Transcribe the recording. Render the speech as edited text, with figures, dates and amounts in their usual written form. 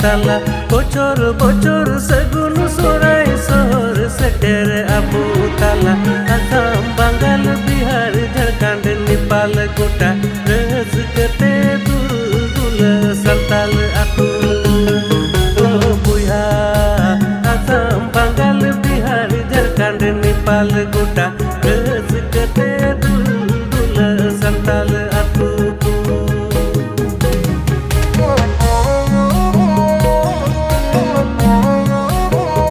ताला बचर बचर सगुन सोराय सोहर सेटेर आबो ताला आसाम बांगाल बिहार झारखंड नेपाल गोटा रसकते दुल दुल संताल आतु बुया आसाम बांगाल बिहार झारखंड नेपाल गोटा